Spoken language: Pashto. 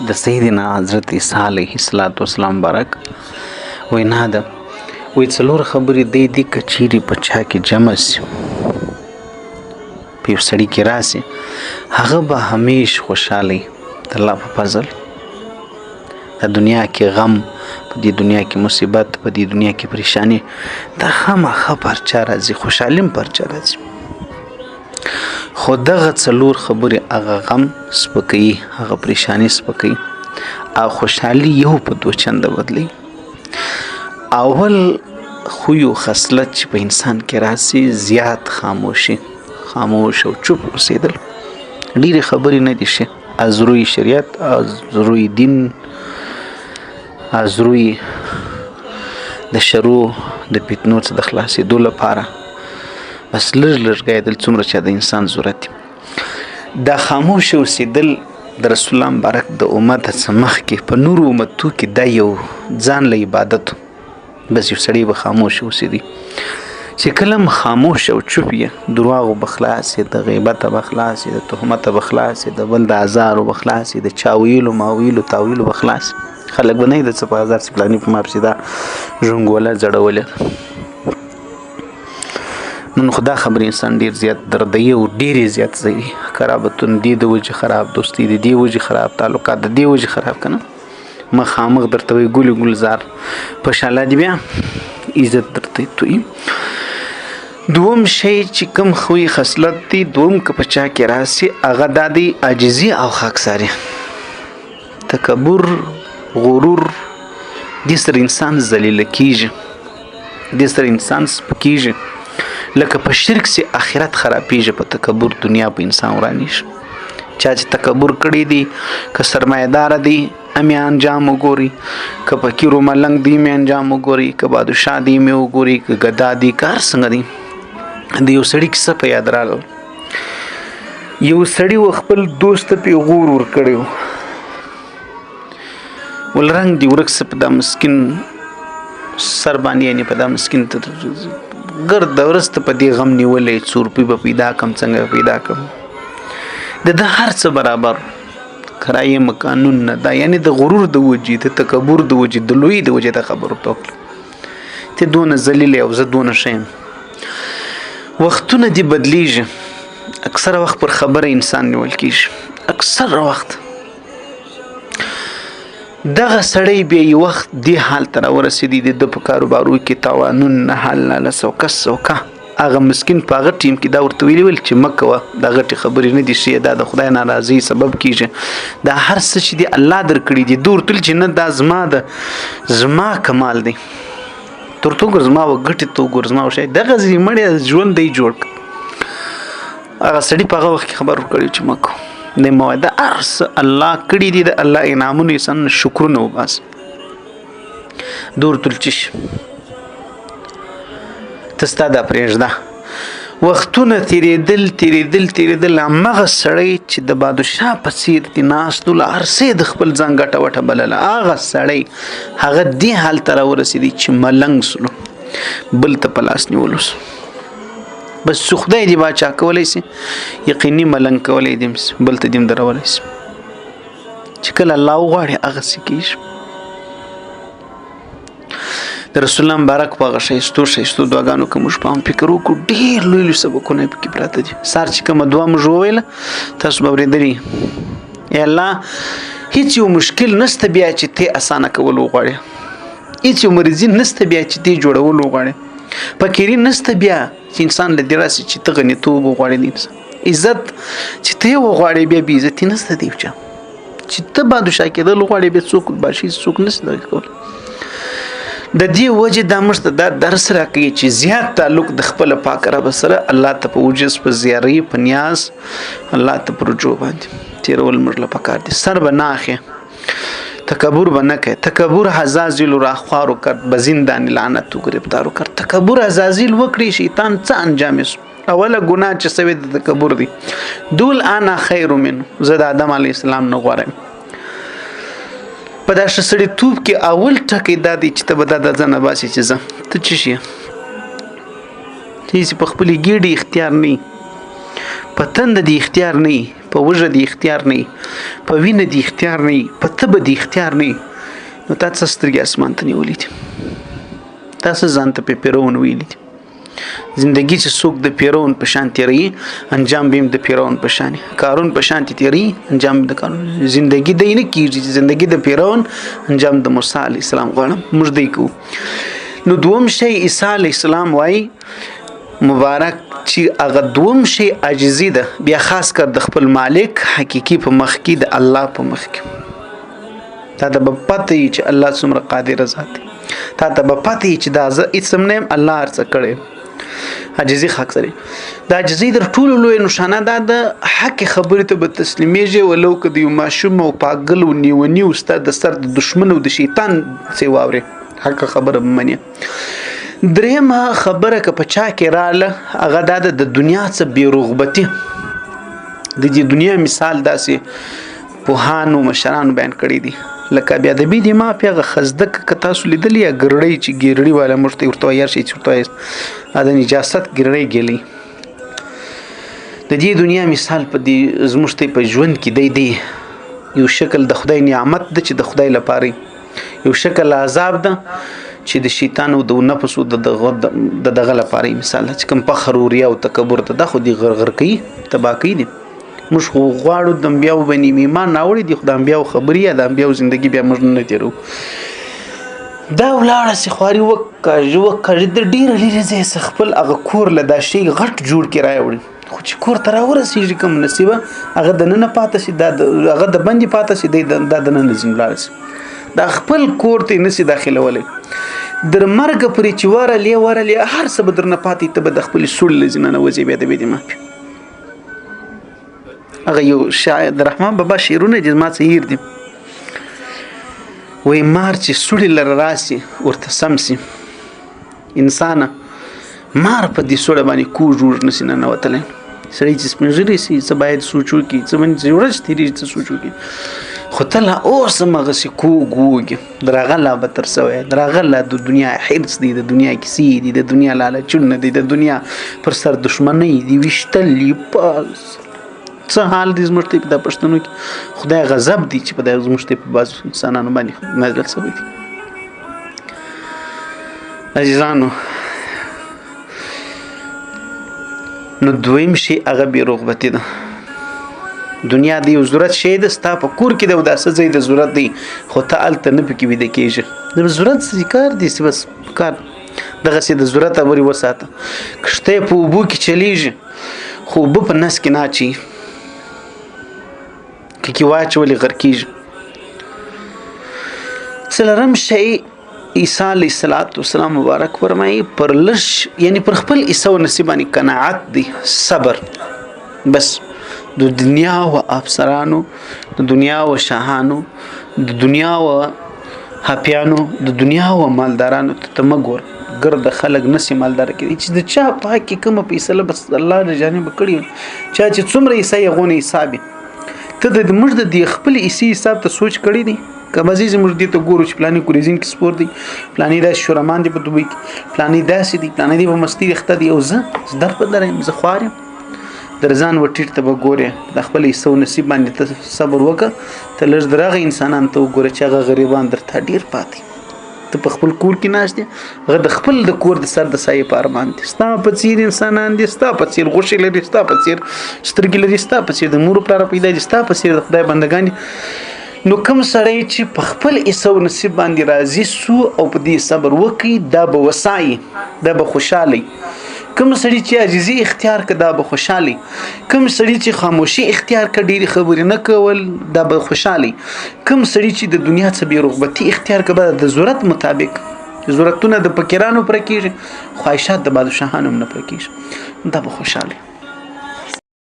د سیدنا حضرت عیسی علیه السلام مبارک وینا ده. وایي څلور خبرې دي که چیرې په چا کې جمع سي، په یو سړي کې راسي، هغه به همیش خوشحالی د الله په فضل. د دنیا کې غم، په دې دنیا کې مصیبت، په دې دنیا کې پریشانی، دا خامخا پر چا راځي، خوشحالي هم پر چا راځي. خو دغه څلور خبرې هغه غم سپکوي، هغه پریشانی سپکوي او خوشحالي یو په دوه چنده بدلوي. اول خوی او خصلت چې په انسان کې راسي، زیات خاموشي، خاموش او چوپ اوسېدل. ډېرې خبرې نه دي ښه، از روی شریعت، از روی دین، از روی د شرو د فتنو څخه د خلاصېدو لپاره بس لږ ګایدل څومره چې د انسان ضرورت دی. دا خاموش اوسېدل د رسول الله مبارک د امت څخه مخکې په نورو امتو کې دا یو ځان له عبادت، بس یو سړی به خاموش اوسېدي. چې کله خاموش او چوپ یې، دروغ به خلاص یې، د غیبت به خلاص یې، د تهمت به خلاص یې، د بل د ازار به خلاص یې، د چا ویلو ما ویلو تاویلو به خلاص. خلک به نه د څه په هزار څه پلاني په ما پسې دا ژونګوله زړولې. نن خدا خبر انسان ډیر زیات دردوي او ډیر زیات زوي، خرابتون دي د وجه خراب، دوستي دي د وجه خراب، تعلقات د دې وجه خراب کنه. مخامخ درته وي ګل ګلزار په شاله دی بیا عزت درته توي. دوم شی چې کوم خوې خصلت دي، دوم که په چا کې راسي، هغه د عاجزي او خاکساري، تکبر، غرور. دې سره انسان ذلیل کیږي، دې سره انسان سپکیږي. لکه په شرک سي آخرت خرابېږي، په تکبر دنیا په انسان ورانیږي. چا چې تکبر کړی دی، که سرمایه‌دار دی امې انجام وګوري، که فقیر و ملنګ دی مې انجام وګوري، که بادشاه دی مې وګوري، که ګدا دی، که هر څنګه دی. د یو سړي کیسه په یاد راغله. یو سړي و خپل دوست ته غور ورکړی و، ول رنګ دی ورک څه په دا مسکین سر باندې، یعنې په دا مسکین ته ګرد ورسته په دې غم نیولې، څو روپۍ به پیدا کم، څنګه پیدا کم. د هر څه برابر کرایې مقانون نه دا، یعنی د غرور د وجې، د تکبر د وجې، د لوی د وجې د خبرو توکل ته دونه ذلیل او زه دونه شیم. وختونه دې بدلیږي، اکثره وخت پر خبره انسان نیول کیږي، اکثره وخت. دغه سړی بیا یو وخت دې حال ته راورسېدی، د په کاروبارو کې تاوانون نه حل نه لسوکه سوکه. هغه مسکین په هغه ټیم کې دا ورته ویلي ول چې مه کوه، دا غټې خبرې نه دي ښې، دا د خدای ناراضۍ سبب کیږي. دا هر څه چې دی الله درکړي دي، ده ورته ویل چې نه دا زما کمال دی، تر تو ګور زما وګټې تو ګور زما وشی دغه مړی ژوند دی جوړ کړ. هغه سړي په هغه وخت کې خبر ورکړی چې مه کوه، د موعده هر څه الله کړي دي، د الله انعامونه یې سن شکرونه وباسه. ده ورته ویل چې ته ستا دا پرېږده. وختونه تېرېدل، همغه سړی چې د بادشاه په څېر دی ناست و، له هر څه د خپل ځان ګټه وټه بلله، هغه سړی هغه دې حال ته راورسېدی چې ملنګ سلو، بل ته په لاس نیولو سو. بس څو خدای دې باچا کولی سي، یقیني ملنګ کولی دې بل ته دې هم درولی سي. چې کله الله وغواړي هغسې کېږي. د رسول الله مبارک په هغه ښایستو دعاګانو که موږ په هم فکر وکړو، ډېر لوی سبقونه یې پکې پراته دي. سهار چې کومه دعا موږ وویله تاسو به اورېدلي، ای الله هېڅ یو مشکل نشته بیا چې ته اسانه کول وغواړې، هېڅ یو مرضي نشته بیا چې ته جوړول وغواړې، فقیري نشته بیا چې انسان له دې راسي چې ته غنیتوب وغواړې د انسان، عزت چې ته یې وغواړې بیا بې عزتي نشته دی چا، چې ته بادشاه کېدل وغواړې بیا څوک بادشاهي څوک نشي دغه کولی. د دې وجې دا موږ ته دا درس راکوي چې زیات تعلق د خپل پاک رب سره، الله ته په عجز، په زیارۍ، په نیاز، الله ته په رجوع باندې تېرول موږ له پکار دي. سر به نه اخې، تکبر به نه کوې. تکبر عزازیل را خوارو کرد، به زندان لعنت و گرفتارو کرد. تکبر عزازیل وکړي، شیطان څه انجام یې سو. اوله ګناه چې سوی د تکبر دی، دول انا خیر منه، زه د آدم علیه السلام نه غوره یم. په دا ښه سړیتوب کې اول ټکی دا دی چې ته به دا د ځانه باسې چې زه ته څه شي، هېڅ په خپلې ګېډې اختیار نه وي، په تنده دې اختیار نه وي، په وژه دی اختیار نه په وینه دی اختیار نه په تبه دی اختیار نه نو تا څه سترګې اسمان ته نیولې دي تاسو ځان ته په پیرون ویلي دي زندگی چې څوک د پیرون په شان تیری انجام بیم د پیرون په شان کارون په شان تیری انجام د کارون زندگی د نه کیږي زندگی د پیرون انجام د موسی علی السلام غواړم موږ دی کو نو دوم شی عیسی علی السلام وای مبارک چې هغه دوم شی عاجزی ده بیا خاص کر د خپل مالک حقيقي په مخ کې د الله په مخ کې تا ته به پته چې الله څومره قادر ذات تا ته به پته چې دا زه اسم نیم الله ارڅ کړي عاجزي حق سره دا عاجزي در ټولو لوی نشانه ده د حق خبرې ته به تسلیمېږي ولو که د یو ماشوم او پاگل او نیونی استاد د سر د دشمن او د شیطان څخه واوري حق خبره مني درېمه خبره که په چا کې رااله هغه د دنیا څخه بیرغبتي د دې دنیا مثال داسې پوهانو مشرانو بیان کړی دي لکه بیا د بي دي ما پیغه خزدک ک تاسو لیدلی یا ګرړی چې ګیرړی والا مرته ورته یار شي چې ورته د نجاست ګرړی ګلی د دې دنیا مثال په دې زمشته په ژوند کې دی یو شکل د خدای نعمت د چې د خدای لپاره یو شکل عذاب ده چې د شیطان او د نفس او د دغه لپاره مثال چې کوم فخر او ریا او تکبر ته د خو دي غرغر کوي تبا کوي دي موږ خو غواړو د انبیاو باندې ایمان راوړي دي خو د انبیاو خبرې یا د انبیاو ژوندۍ بیا موږ نه تیرو دا ولاړه سي خواري وکړي د ډیر لري زه خپل هغه کور له دا شی غټ جوړ کې راوړي خو چې کور تر ورسېږي کوم نصیبه هغه د نن پاتې شي هغه د باندې پاتې شي د نن زین لاړ دا خپل کور ته نسی داخله ولې در مرګ پرې چې ورلې هر څه بدر نه پاتې ته د خپل سول لزنه وځي بیا د بيدي مافي هغه یو شاعر د رحمان بابا شعرونه د ما څهیر دي وای مار چې سړی لر راسي ورته سمسي انسان مار په دې سړی باندې کو جوړ نسی نه وتلې سړی چې سپنجري سي څه باید سوچو کی څه باندې ورځ تیری څه سوچو کی خو تل اوس مغه سي کو ګوګ درغه لا به تر سوې درغه لا د دنیا حرص دی د دنیا کیسې دی د دنیا لالچونه دی د دنیا پر سر دښمنۍ دی وشتل پاس څه حال دې زمشتي په پښتنو کې خدای غضب دي چې په دې زمشتي په باز انسانانو باندې نازل شوی دي عزیزانو نو دویم شي هغه بي رغبتي ده دنیا دی ضرورت شي د ستا په کور کې د وداسه زید ضرورت دی خو ته الته نه پکې وې د کېږي د ضرورت ذکر دي بس کار دغه سي د ضرورت اوري وساته کشته په وبو کې چلیږي خو په نس کې ناچي کی واچولې غر کیږي سلام شي عیسی علیه السلام مبارک فرمایي پر لش یعنی پر خپل عیسی نصیبانی قناعت دی صبر بس د دنیا او افسرانو د دنیا او شاهانو د دنیا او هپیانو د دنیا او مالدارانو ته مګور ګرد خلک نسی مالدار کړي چې د چا په حق کې کوم فیصله بس الله د جانب کړی چا چې څومره عیسی غونې حساب ته د موږ د خپل عیسی حساب ته سوچ کړی دی کمزې موږ دې ته ګورو چې پلانې کوریزین کې سپور دی پلانې د شورمان دی په دوی پلانې داسې دی پلانې دی په مستی رخته دی او زه در په درم زه خوارم درځان وټیټ ته وګوره د خپل عیسی نصیب باندې ته صبر وکړه ته لږ درغه انسانان ته وګوره چې هغه غریبان درته ډیر پاتې ته په خپل کور کې ناشته هغه د خپل د کور د سر د سایه پارمان دي ستا په څیر انسانان دي ستا په څیر غوښې لري ستا په څیر سترګې لري ستا په څیر د مور پلار پیدا دي ستا په څیر د خدای بندگان نو کوم سړی چې په خپل عیسی نصیب باندې راضي سو او په دې صبر وکي دا به وسای دا به خوشالي کوم سړی چې عاجزي اختیار کړه دا به خوشالي کوم سړی چې خاموشي اختیار کړه ډېری خبرې نه کول دا به خوشالي کوم سړی چې د دنیا څخه بې رغبتي اختیار کړه د ضرورت مطابق ضرورتونه د فقیرانو پر کېږي خواهشات د بادشاهانو نه پر کېږي دا به خوشالي